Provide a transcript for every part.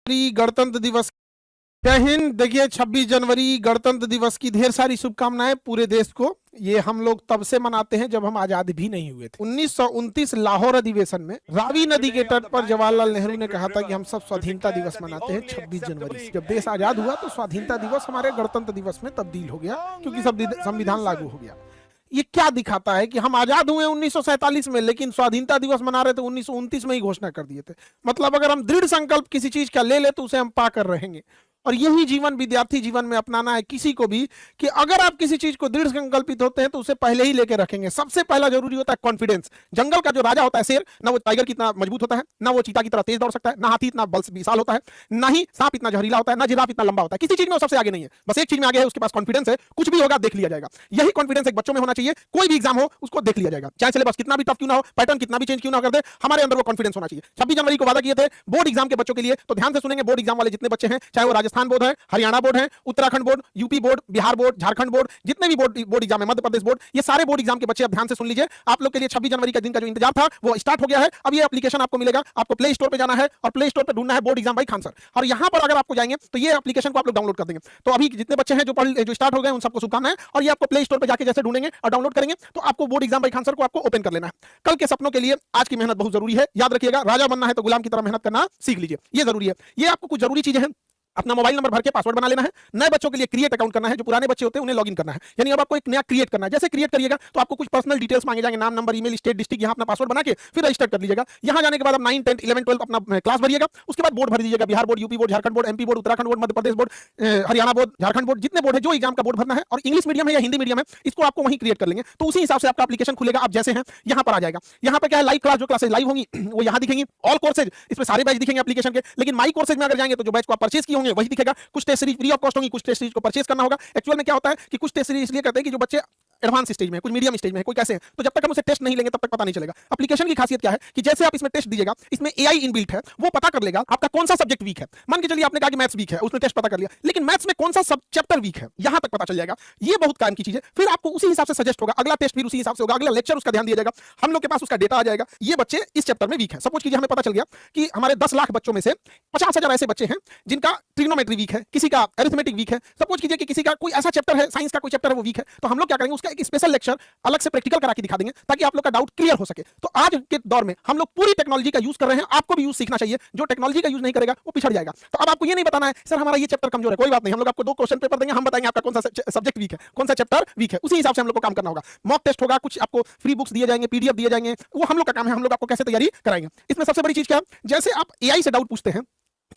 गणतंत्र दिवस। जय हिंद। देखिए 26 जनवरी गणतंत्र दिवस की ढेर सारी शुभकामनाएं पूरे देश को। ये हम लोग तब से मनाते हैं जब हम आजाद भी नहीं हुए थे। 1929 लाहौर अधिवेशन में रावी नदी के तट पर जवाहरलाल नेहरू ने कहा था कि हम सब स्वाधीनता दिवस मनाते हैं 26 जनवरी से। जब देश आजाद हुआ तो स्वाधीनता दिवस हमारे गणतंत्र दिवस में तब्दील हो गया, क्योंकि संविधान लागू हो गया। ये क्या दिखाता है कि हम आजाद हुए 1947 में, लेकिन स्वाधीनता दिवस मना रहे थे 1929 में ही घोषणा कर दिए थे। मतलब अगर हम दृढ़ संकल्प किसी चीज का ले ले तो उसे हम पाकर रहेंगे। और यही जीवन विद्यार्थी जीवन में अपनाना है किसी को भी, कि अगर आप किसी चीज को दृढ़ संकल्पित होते हैं तो उसे पहले ही लेके रखेंगे। सबसे पहला जरूरी होता है कॉन्फिडेंस। जंगल का जो राजा होता है शेर, ना वो टाइगर कितना मजबूत होता है, ना वो चीता की तरह तेज दौड़ सकता है, ना हाथी इतना बल विशाल होता है, ना ही सांप इतना जहरीला होता है, ना जिराफ इतना लंबा होता है। किसी चीज में वो सबसे आगे नहीं है, बस एक चीज में आगे है, उसके पास कॉन्फिडेंस है। कुछ भी होगा देख लिया जाएगा। यही कॉन्फिडेंस एक बच्चों में होना चाहिए। कोई भी एग्जाम हो उसको देख लिया जाएगा, चाहे सिलेबस कितना भी टफ क्यों ना हो, पैटर्न कितना भी चेंज क्यों ना कर दे, हमारे अंदर वो कॉन्फिडेंस होना चाहिए। 26 जनवरी को वादा किए थे बोर्ड एग्जाम के बच्चों के लिए, तो ध्यान से सुनेंगे। बोर्ड एग्जाम वाले जितने बच्चे हैं, चाहे वो राजस्थान बोर्ड है, हरियाणा बोर्ड है, Uttarakhand board, UP board, Bihar board, Jharkhand board, जितने भी बोर्ड एग्जाम है, मध्य प्रदेश बोर्ड, ये सारे बोर्ड एग्जाम के बच्चे अब ध्यान से सुन लीजिए। आप लोग के लिए 26 जनवरी का दिन का जो इंतजार था वो स्टार्ट हो गया है। अब ये एप्लीकेशन आपको मिलेगा। आपको प्ले स्टोर पे जाना है और प्ले स्टोर पे ढूंढना है board exam by Khan sir. और यहां पर अगर आपको जाएंगे तो ये एप्लीकेशन को आप लोग डाउनलोड कर देंगे। तो अभी जितने बच्चे हैं जो स्टार्ट हो गए उन सबको शुभकामनाएं। और ये आपको प्ले स्टोर पे जाके जैसे ढूंढेंगे और डाउनलोड करेंगे तो आपको board exam by Khan sir को आपको ओपन कर लेना है। कल के सपनों के लिए आज की मेहनत बहुत जरूरी है। याद रखिएगा, राजा बनना है तो गुलाम की तरह मेहनत करना सीख लीजिए, ये जरूरी है। ये आपको कुछ जरूरी चीजें हैं। अपना मोबाइल नंबर भर के पासवर्ड बना लेना है। नए बच्चों के लिए क्रिएट अकाउंट करना है। जो पुराने बच्चे होते हैं उन्हें लॉगिन करना है। यानी अब आपको एक नया क्रिएट करना है। जैसे क्रिएट करिएगा तो आपको कुछ पर्सनल डिटेल्स मांगे जाएंगे, नाम, नंबर, ईमेल, स्टेट, डिस्ट्रिक्ट। यहां अपना पासवर्ड बना के फिर रजिस्टर कर लीजिएगा। यहां जाने के बाद आप 9, 10, 11, 12 अपना क्लास भरिएगा। उसके बाद बोर्ड भर दीजिएगा। Bihar board, UP board, Jharkhand board, MP board, Uttarakhand board, Madhya Pradesh board, Haryana board, Jharkhand board, जितने बोर्ड है, जो एग्जाम का बोर्ड भरना है। और इंग्लिश मीडियम है या हिंदी मीडियम है, इसको आपको वहीं क्रिएट कर लेंगे। तो उसी हिसाब से आपका एप्लीकेशन खुलेगा। आप जैसे हैं यहां पर आ जाएगा। यहां पर क्या है, लाइव क्लास, जो क्लासेस लाइव होंगी वो यहां दिखेंगी। ऑल कोर्सेज, इसमें सारे बैच दिखेंगे एप्लीकेशन के। लेकिन माई कोर्सेज में अगर जाएंगे तो जो बैच को आप परचेज किए होंगे वही दिखेगा। कुछ test series free of cost होंगी, कुछ टेस्ट सीरीज को परचेज करना होगा। एक्चुअल में क्या होता है कि कुछ टेस्ट सीरीज इसलिए करते हैं कि जो बच्चे एडवांस स्टेज में है, कुछ मीडियम स्टेज में है, कोई कैसे है, तो जब तक हम उसे टेस्ट नहीं लेंगे तब तक पता नहीं चलेगा। एप्लीकेशन की खासियत क्या है कि जैसे आप इसमें टेस्ट दीजिएगा, इसमें एआई इनबिल्ट है, वो पता कर लेगा आपका कौन सा सब्जेक्ट वीक है। मान के चलिए आपने कहा कि मैथ्स वीक है, उसने टेस्ट पता कर लिया, लेकिन मैथ्स में कौन सा सब चैप्टर वीक है यहां तक पता चल जाएगा। ये बहुत काम की चीज है। फिर आपको उसी हिसाब से सजेस्ट होगा, अगला टेस्ट फिर उसी हिसाब से होगा, अगला लेक्चर उसका ध्यान दिया जाएगा। हम लोग के पास उसका डेटा आ जाएगा, ये बच्चे इस चैप्टर में वीक है। सपोज कीजिए हमें पता चल गया कि हमारे 10 लाख बच्चों में से 50,000 ऐसे बच्चे हैं जिनका ट्रिग्नोमेट्री वीक है, किसी का अरिथमेटिक वीक है। सपोज कीजिए कि किसी का कोई ऐसा चैप्टर है, साइंस का कोई चैप्टर है वो वीक है, तो हम लोग क्या करेंगे, उसका एक स्पेशल लेक्चर अलग से प्रैक्टिकल करा के दिखा देंगे ताकि आप लोग का डाउट क्लियर हो सके। तो आज के दौर में हम लोग पूरी टेक्नोलॉजी का यूज कर रहे हैं। आपको भी यूज सीखना चाहिए। जो टेक्नोलॉजी का यूज नहीं करेगा वो पिछड़ जाएगा। तो अब आपको ये नहीं बताना है सर हमारा ये चैप्टर कमजोर है, कोई बात नहीं, हम लोग आपको 2 क्वेश्चन पेपर देंगे, हम बताएंगे आपका कौन सा सब्जेक्ट वीक है, कौन सा चैप्टर वीक है। उसी हिसाब से हम लोग को काम करना होगा। मॉक टेस्ट होगा, कुछ आपको फ्री बुक्स दिए जाएंगे, पीडीएफ दिए जाएंगे, वो हम लोग का काम है। हम लोग आपको कैसे तैयारी कराएंगे। इसमें सबसे बड़ी चीज क्या है, जैसे आप एआई से डाउट पूछते हैं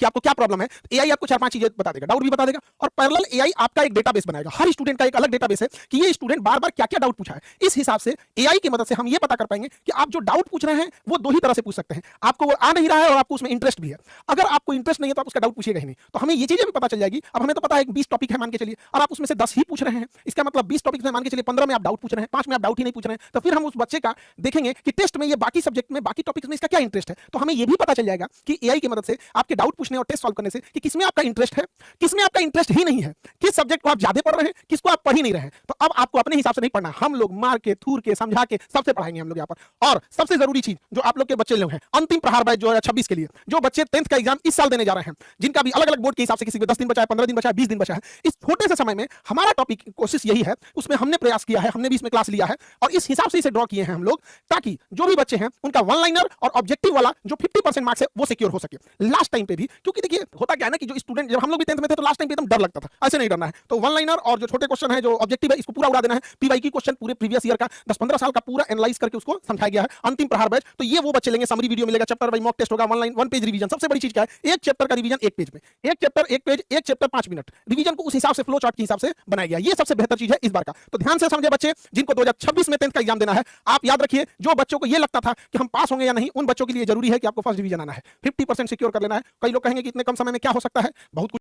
कि आपको क्या प्रॉब्लम है, एआई आपको 4-5 चीजें बता देगा, डाउट भी बता देगा। और पैरेलल एआई आपका एक डेटाबेस बनाएगा। हर स्टूडेंट का एक अलग डेटाबेस है कि ये स्टूडेंट बार-बार क्या-क्या डाउट पूछा है। इस हिसाब से एआई की मदद से हम ये पता कर पाएंगे कि आप जो डाउट पूछ रहे हैं वो 2 ही तरह से पूछ सकते हैं। आपको वो आ नहीं रहा है और आपको उसमें इंटरेस्ट भी है। अगर आपको इंटरेस्ट नहीं है तो आप उसका डाउट पूछिएगा ही नहीं। तो हमें ये चीजें भी पता चल जाएगी। अब हमें तो पता है 20 टॉपिक है मान के चलिए, और आप उसमें से 10 ही पूछ रहे हैं। इसका मतलब 20 टॉपिक में मान के चलिए 15 में आप डाउट पूछ रहे हैं, 5 में आप डाउट ही नहीं पूछ रहे हैं। तो फिर हम उस बच्चे का देखेंगे कि टेस्ट में ये बाकी सब्जेक्ट में, बाकी टॉपिक्स में इसका क्या इंटरेस्ट है। तो हमें ये भी पता चल जाएगा कि एआई की मदद से आपके डाउट पूछने और टेस्ट सॉल्व करने से कि किसमें आपका इंटरेस्ट है, किसमें आपका इंटरेस्ट ही नहीं है, किस सब्जेक्ट को आप ज्यादा पढ़ रहे हैं, किसको आप पढ़ ही नहीं रहे हैं। तो अब आपको अपने हिसाब से नहीं पढ़ना, हम लोग मार के, थूर के, समझा के सबसे पढ़ाएंगे हम लोग यहाँ पर। और सबसे जरूरी चीज जो आप लोग के बच्चे लोग हैं, अंतिम प्रहार बैच 2026 के लिए, जो बच्चे 10th का एग्जाम इस साल देने जा रहे हैं, जिनका भी अलग अलग बोर्ड के हिसाब से, किसी को 10 दिन बचा है, 15 दिन बचा है, 20 दिन बचा है, इस छोटे से समय में हमारा टॉपिक कोशिश यही है, उसमें हमने प्रयास किया है, हमने भी इसमें क्लास लिया है और इस हिसाब से इसे ड्रॉ किए हैं हम लोग, ताकि जो भी बच्चे हैं उनका वन लाइनर और ऑब्जेक्टिव वाला जो 50% मार्क्स है वो सिक्योर हो सके लास्ट टाइम पे भी। क्योंकि देखिए होता क्या है ना कि जो स्टूडेंट, जब हम लोग भी 10th में थे तो लास्ट टाइम पे एकदम डर लगता था, ऐसे नहीं डरना है। तो वन लाइनर और जो छोटे क्वेश्चन है, जो ऑब्जेक्टिव है, इसको पूरा उड़ा देना है। पीवाईक्यू क्वेश्चन पूरे प्रीवियस ईयर का 10-15 साल का पूरा एनालाइज करके उसको समझाया गया है। अंतिम प्रहार बैच, तो ये वो बच्चे लेंगे। समरी वीडियो मिलेगा, चैप्टर बाय मॉक टेस्ट होगा, वन पेज रिवीजन। सबसे बड़ी चीज क्या है, एक चैप्टर का रिवीजन एक पेज में, एक चैप्टर एक पेज, एक चैप्टर 5 मिनट। रिवीजन को उस हिसाब से, फ्लो चार्ट के हिसाब से बनाया गया। ये सबसे बेहतर चीज है इस बार का। तो ध्यान से समझे बच्चे, जिनको 2026 में 10th का एग्जाम देना है। आप याद रखिए, जो बच्चों को ये लगता था कि हम पास होंगे या नहीं, उन बच्चों के लिए जरूरी है कि आपको फर्स्ट डिवीजन आना है, 50% सिक्योर कर लेना है। कई लोग कहेंगे कि इतने कम समय में क्या हो सकता है, बहुत